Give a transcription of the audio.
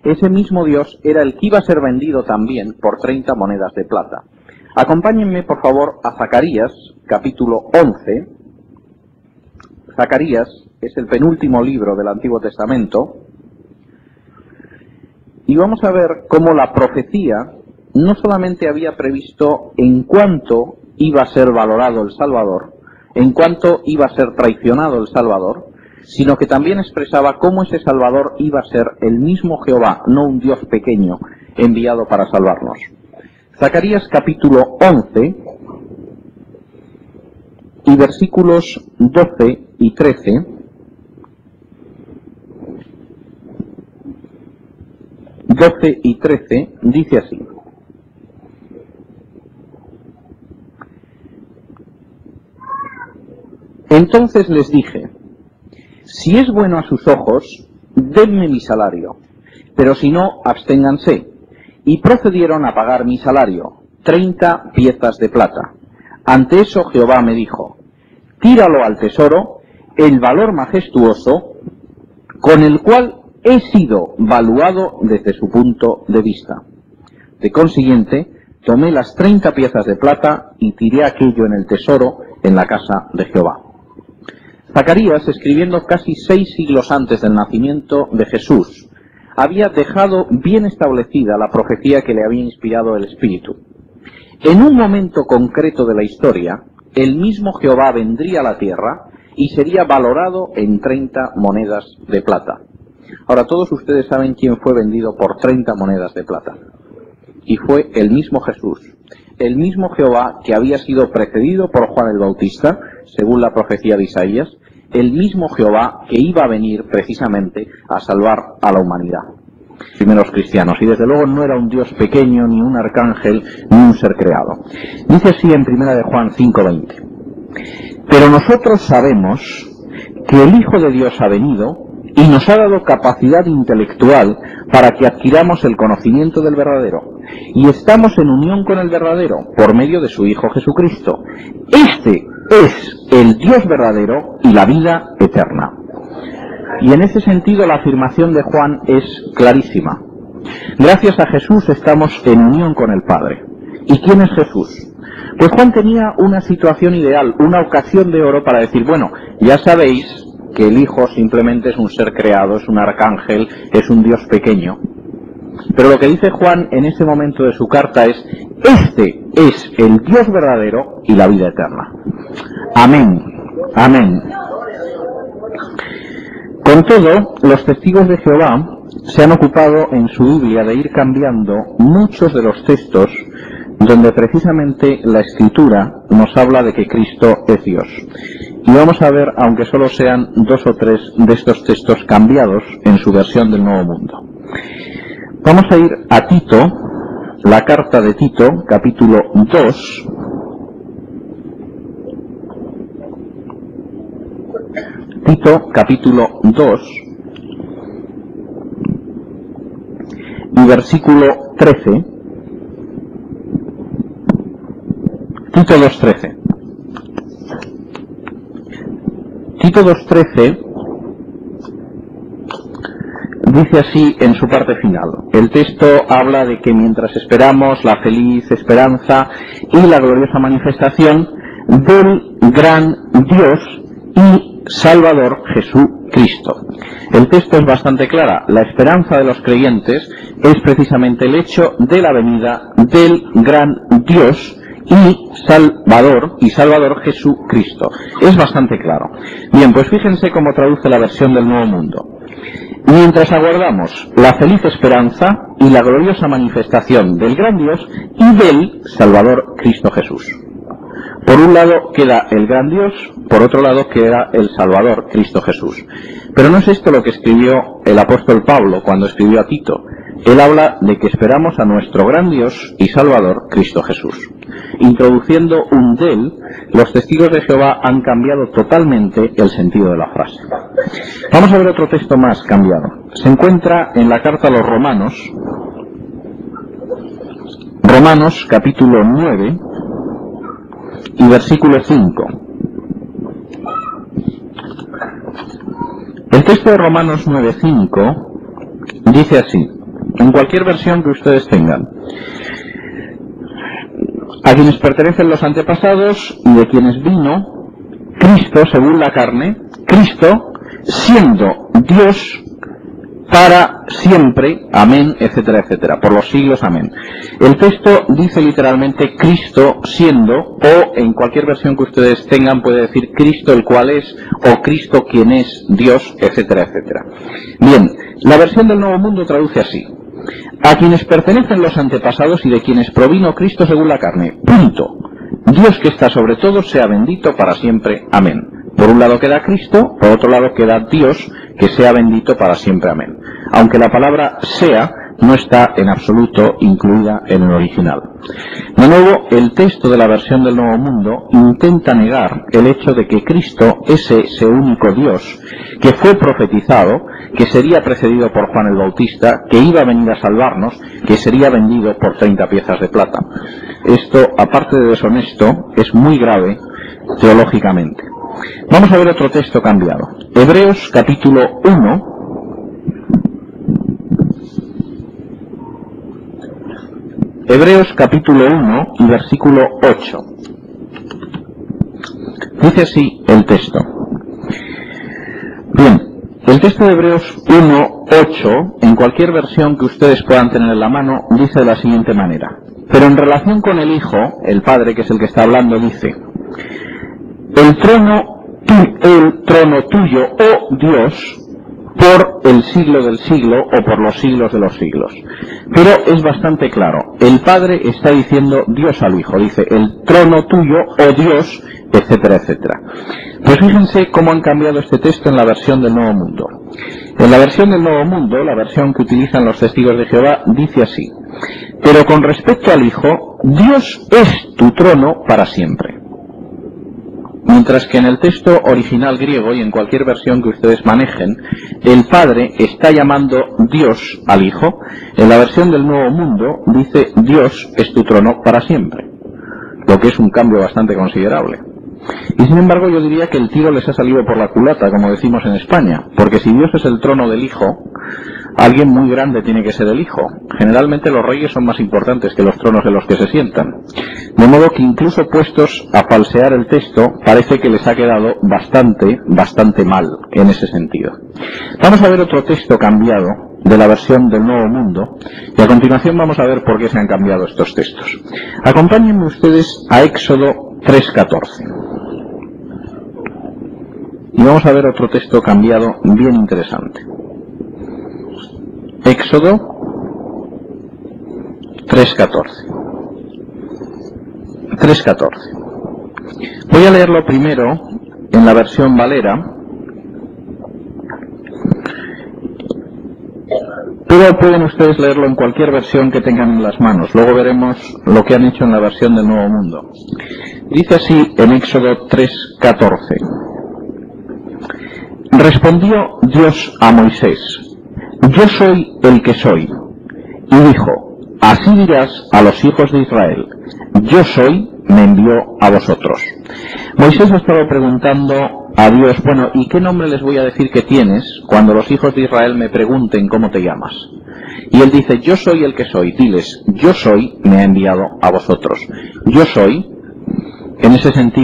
ese mismo Dios era el que iba a ser vendido también por 30 monedas de plata. Acompáñenme, por favor, a Zacarías, capítulo 11. Zacarías es el penúltimo libro del Antiguo Testamento. Y vamos a ver cómo la profecía no solamente había previsto en cuánto iba a ser valorado el Salvador, en cuánto iba a ser traicionado el Salvador, sino que también expresaba cómo ese Salvador iba a ser el mismo Jehová, no un Dios pequeño enviado para salvarnos. Zacarías capítulo 11 y versículos 12 y 13. 12 y 13 dice así: Entonces les dije, si es bueno a sus ojos, denme mi salario, pero si no, absténganse. Y procedieron a pagar mi salario, 30 piezas de plata. Ante eso Jehová me dijo, tíralo al tesoro, el valor majestuoso, con el cual he sido valuado desde su punto de vista. De consiguiente, tomé las 30 piezas de plata y tiré aquello en el tesoro en la casa de Jehová. Zacarías, escribiendo casi 6 siglos antes del nacimiento de Jesús, había dejado bien establecida la profecía que le había inspirado el Espíritu. En un momento concreto de la historia, el mismo Jehová vendría a la tierra y sería valorado en 30 monedas de plata. Ahora, todos ustedes saben quién fue vendido por 30 monedas de plata. Y fue el mismo Jesús, el mismo Jehová que había sido precedido por Juan el Bautista, según la profecía de Isaías, el mismo Jehová que iba a venir precisamente a salvar a la humanidad. Primeros cristianos, y desde luego no era un Dios pequeño, ni un arcángel, ni un ser creado. Dice así en 1 de Juan 5:20: Pero nosotros sabemos que el Hijo de Dios ha venido y nos ha dado capacidad intelectual para que adquiramos el conocimiento del verdadero, y estamos en unión con el verdadero por medio de su Hijo Jesucristo. Este es el Dios verdadero y la vida eterna. Y en ese sentido la afirmación de Juan es clarísima. Gracias a Jesús estamos en unión con el Padre. ¿Y quién es Jesús? Pues Juan tenía una situación ideal, una ocasión de oro para decir, bueno, ya sabéis que el Hijo simplemente es un ser creado, es un arcángel, es un Dios pequeño. Pero lo que dice Juan en ese momento de su carta es, este es el Dios verdadero y la vida eterna. Amén. Amén. Con todo, los testigos de Jehová se han ocupado en su Biblia de ir cambiando muchos de los textos donde precisamente la Escritura nos habla de que Cristo es Dios. Y vamos a ver, aunque solo sean 2 o 3 de estos textos cambiados en su versión del Nuevo Mundo. Vamos a ir a Tito, la carta de Tito, capítulo 2. Tito, capítulo 2, y versículo 13. Tito 2.13. Tito 2.13 dice así en su parte final. El texto habla de que mientras esperamos la feliz esperanza y la gloriosa manifestación del gran Dios y Salvador Jesucristo. El texto es bastante clara. La esperanza de los creyentes es precisamente el hecho de la venida del gran Dios y Salvador Jesucristo. Es bastante claro. Bien, pues fíjense cómo traduce la versión del Nuevo Mundo. Mientras aguardamos la feliz esperanza y la gloriosa manifestación del gran Dios y del Salvador Cristo Jesús. Por un lado queda el gran Dios, por otro lado queda el Salvador Cristo Jesús. Pero no es esto lo que escribió el apóstol Pablo cuando escribió a Tito. Él habla de que esperamos a nuestro gran Dios y Salvador Cristo Jesús. Introduciendo un del, los testigos de Jehová han cambiado totalmente el sentido de la frase. Vamos a ver otro texto más cambiado. Se encuentra en la carta a los Romanos, Romanos capítulo 9 y versículo 5. El texto de Romanos 9:5 dice así: en cualquier versión que ustedes tengan. A quienes pertenecen los antepasados y de quienes vino Cristo según la carne, Cristo siendo Dios para siempre, amén, etcétera, etcétera, por los siglos, amén. El texto dice literalmente Cristo siendo, o en cualquier versión que ustedes tengan puede decir Cristo el cual es, o Cristo quien es Dios, etcétera, etcétera. Bien, la versión del Nuevo Mundo traduce así: a quienes pertenecen los antepasados y de quienes provino Cristo según la carne, punto. Dios que está sobre todo sea bendito para siempre, amén. Por un lado queda Cristo, por otro lado queda Dios, que sea bendito para siempre, amén. Aunque la palabra sea no está en absoluto incluida en el original. De nuevo, el texto de la versión del Nuevo Mundo intenta negar el hecho de que Cristo es ese único Dios que fue profetizado, que sería precedido por Juan el Bautista, que iba a venir a salvarnos, que sería vendido por 30 piezas de plata. Esto, aparte de deshonesto, es muy grave teológicamente. Vamos a ver otro texto cambiado. Hebreos capítulo 1. Hebreos capítulo 1 y versículo 8. Dice así el texto. Bien, el texto de Hebreos 1, 8, en cualquier versión que ustedes puedan tener en la mano, dice de la siguiente manera. Pero en relación con el Hijo, el Padre, que es el que está hablando, dice: el trono tuyo, oh Dios, por el siglo del siglo o por los siglos de los siglos. Pero es bastante claro, el Padre está diciendo Dios al Hijo, dice el trono tuyo, oh Dios, etcétera, etcétera. Pues fíjense cómo han cambiado este texto en la versión del Nuevo Mundo. En la versión del Nuevo Mundo, la versión que utilizan los testigos de Jehová, dice así: pero con respecto al Hijo, Dios es tu trono para siempre. Mientras que en el texto original griego y en cualquier versión que ustedes manejen, el Padre está llamando Dios al Hijo. En la versión del Nuevo Mundo dice Dios es tu trono para siempre, lo que es un cambio bastante considerable. Y sin embargo yo diría que el tiro les ha salido por la culata, como decimos en España, porque si Dios es el trono del Hijo, alguien muy grande tiene que ser el Hijo. Generalmente los reyes son más importantes que los tronos en los que se sientan. De modo que incluso puestos a falsear el texto, parece que les ha quedado bastante mal en ese sentido. Vamos a ver otro texto cambiado de la versión del Nuevo Mundo, y a continuación vamos a ver por qué se han cambiado estos textos. Acompáñenme ustedes a Éxodo 3:14. Y vamos a ver otro texto cambiado bien interesante. Éxodo 3:14. Voy a leerlo primero en la versión Valera, pero pueden ustedes leerlo en cualquier versión que tengan en las manos. Luego veremos lo que han hecho en la versión del Nuevo Mundo. Dice así en Éxodo 3:14. Respondió Dios a Moisés: yo soy el que soy. Y dijo: así dirás a los hijos de Israel: yo soy, me envió a vosotros. Moisés ha estado preguntando a Dios: bueno, ¿y qué nombre les voy a decir que tienes cuando los hijos de Israel me pregunten cómo te llamas? Y él dice: yo soy el que soy. Diles: yo soy, me ha enviado a vosotros. Yo soy, en ese sentido,